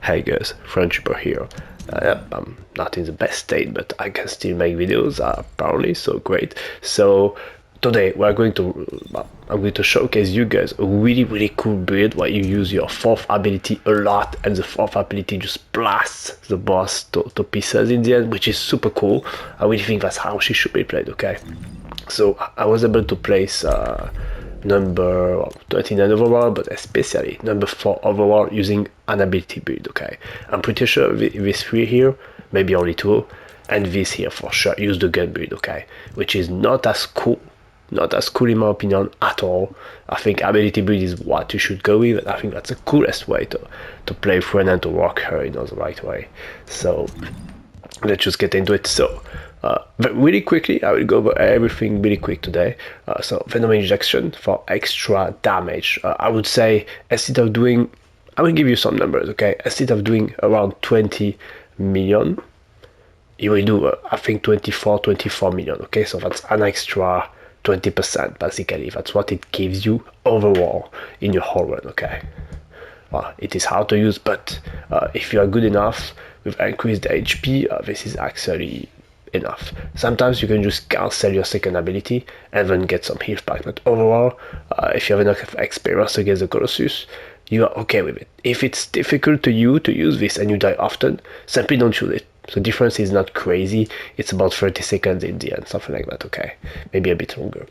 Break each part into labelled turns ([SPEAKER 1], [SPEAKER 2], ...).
[SPEAKER 1] Hey guys, Friendshipper here. I'm not in the best state, but I can still make videos, apparently, so great. So today I'm going to showcase you guys a really cool build where you use your fourth ability a lot, and the fourth ability just blasts the boss to pieces in the end, which is super cool. I really think that's how she should be played, okay? So I was able to place number 29 overall, but especially number 4 overall using an ability build, okay? I'm pretty sure these 3 here, maybe only 2, and this here for sure use the gun build, okay? Which is not as cool in my opinion at all. I think ability build is what you should go with, and I think that's the coolest way to play Freyna and to work her in the right way. So let's just get into it. So really quickly, I will go over everything really quick today. So Venom injection for extra damage. I would say instead of doing, I will give you some numbers, okay? Instead of doing around 20 million, you will do I think 24 million, okay? So that's an extra 20% basically. That's what it gives you overall in your whole run, okay? It is hard to use, but if you are good enough with increased HP, this is actually enough. Sometimes you can just cancel your second ability and then get some health back, but overall, if you have enough experience against the Colossus, you are okay with it. If it's difficult to use this and you die often, simply don't use it. The difference is not crazy, it's about 30 seconds in the end, something like that, okay? Maybe a bit longer.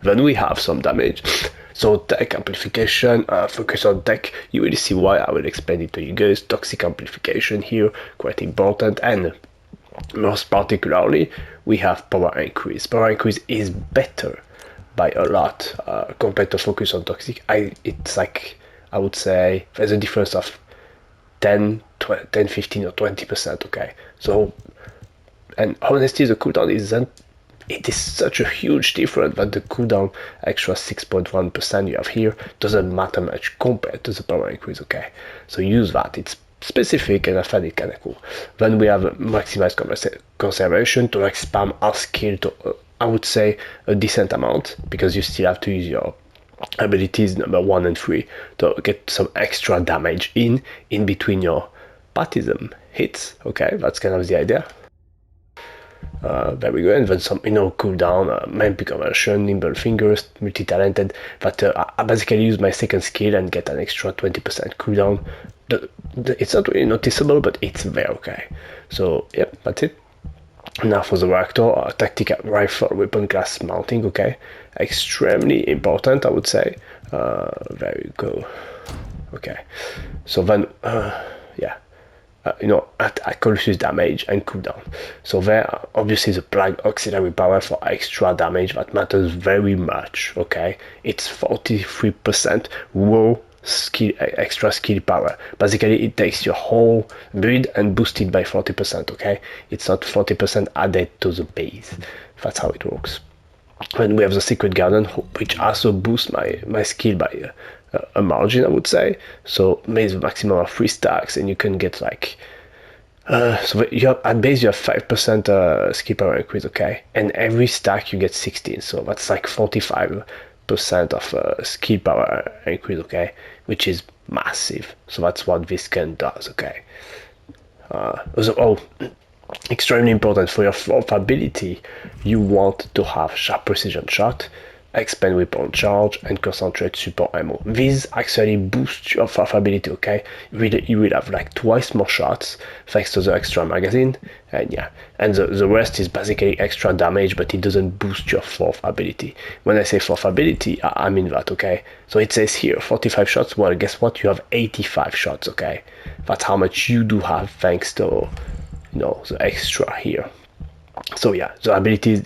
[SPEAKER 1] Then we have some damage. So tech amplification, focus on tech, you will see why. I will explain it to you guys. Toxic amplification here, quite important, and most particularly we have power increase. Power increase is better by a lot compared to focus on toxic. It's like, I would say there's a difference of 10, 15 or 20%, okay? So, and honestly the cooldown isn't, it is such a huge difference that the cooldown extra 6.1% you have here doesn't matter much compared to the power increase, okay? So use that, it's specific and I find it kind of cool. Then we have maximize conservation to like spam our skill to, I would say, a decent amount, because you still have to use your abilities number 1 and 3 to get some extra damage in between your baptism hits, okay? That's kind of the idea. There we go, and then some, cooldown, main conversion, nimble fingers, multi-talented, but I basically use my second skill and get an extra 20% cooldown. It's not really noticeable, but it's there, okay? So, yeah, that's it. Now for the reactor, tactical rifle weapon class mounting, okay? Extremely important, I would say. There you go. Okay, so then, yeah. At Colossus damage and cooldown. So there, obviously the Plague auxiliary power for extra damage, that matters very much, okay? It's 43% raw skill, extra skill power. Basically, it takes your whole build and boosts it by 40%, okay? It's not 40% added to the base. That's how it works. Then we have the Secret Garden, which also boosts my skill by a margin, I would say. So maybe the maximum of 3 stacks, and you can get like so you have, at base you have 5% skill power increase, okay? And every stack you get 16, so that's like 45% of skill power increase, okay? Which is massive. So that's what this gun does, okay? Extremely important for your fourth ability, you want to have sharp precision shot, expand weapon charge, and concentrate support ammo. These actually boost your fourth ability, okay? You will have like twice more shots thanks to the extra magazine, and yeah, and the rest is basically extra damage, but it doesn't boost your fourth ability. When I say fourth ability, I mean that, okay? So it says here 45 shots. Well, guess what? You have 85 shots, okay? That's how much you do have thanks to the extra here. So yeah, the abilities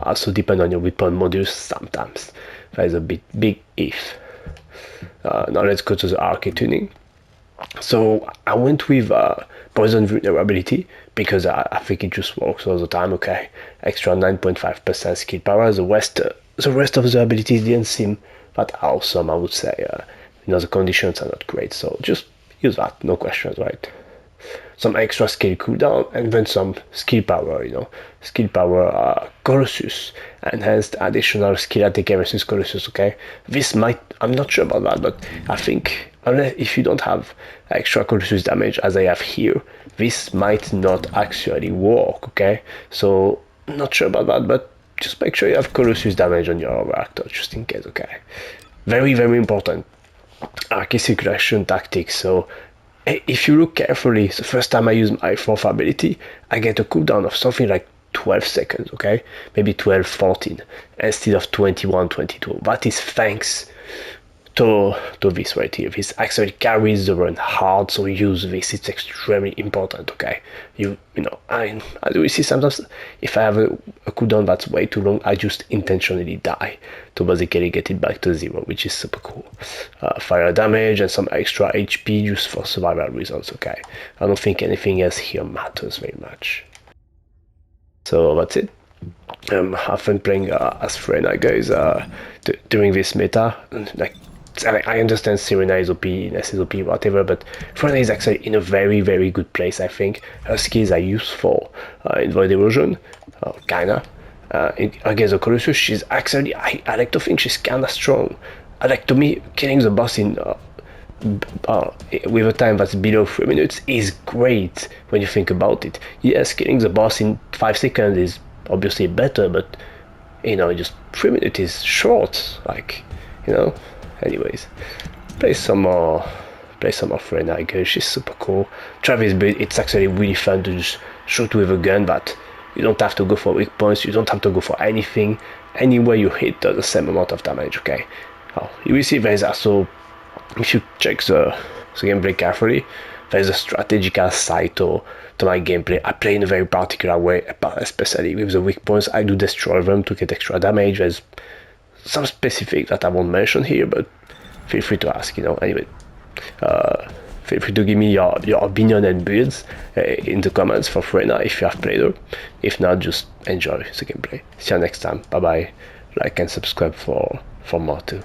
[SPEAKER 1] also depend on your weapon modus sometimes. That is a big if. Now let's go to the arcade tuning. So I went with poison vulnerability because I think it just works all the time, okay? Extra 9.5% skill power. The rest of the abilities didn't seem that awesome, I would say. The conditions are not great, so just use that, no questions, right? Some extra skill cooldown, and then some skill power, skill power Colossus, enhanced additional skill attack versus Colossus, okay? This might, I'm not sure about that, but I think unless if you don't have extra Colossus damage as I have here, this might not actually work, okay? So not sure about that, but just make sure you have Colossus damage on your reactor, just in case, okay? Very, very important. Arcane circulation tactics. So if you look carefully, the first time I use my fourth ability, I get a cooldown of something like 12 seconds, okay? Maybe 12, 14, instead of 21, 22. That is thanks to this right here. This actually carries the run hard, so use this. It's extremely important, okay? You know, I do see sometimes if I have a cooldown that's way too long, I just intentionally die to basically get it back to 0, which is super cool. Fire damage and some extra HP just for survival reasons, okay? I don't think anything else here matters very much. So that's it. Have fun playing as Freyna, guys, during this meta. Like, I understand Serena is OP, Ness is OP, whatever, but Freyna is actually in a very, very good place, I think. Her skills are useful in Void Erosion, kinda. Against the Colossus, she's actually, I like to think she's kinda strong. To me, killing the boss in with a time that's below 3 minutes is great when you think about it. Yes, killing the boss in 5 seconds is obviously better, but you know, just 3 minutes is short, like, you know. Anyways, play some more Freyna, guys. She's super cool. Travis build, it's actually really fun to just shoot with a gun, but you don't have to go for weak points, you don't have to go for anything. Anywhere you hit does the same amount of damage, okay? You will see there's also, if you check the gameplay carefully, there's a strategical side to my gameplay. I play in a very particular way, especially with the weak points. I do destroy them to get extra damage. There's some specific that I won't mention here, but feel free to ask, you know. Anyway, feel free to give me your opinion and builds in the comments for Freyna if you have played her. If not, just enjoy the gameplay. See you next time. Bye bye. Like and subscribe for more too.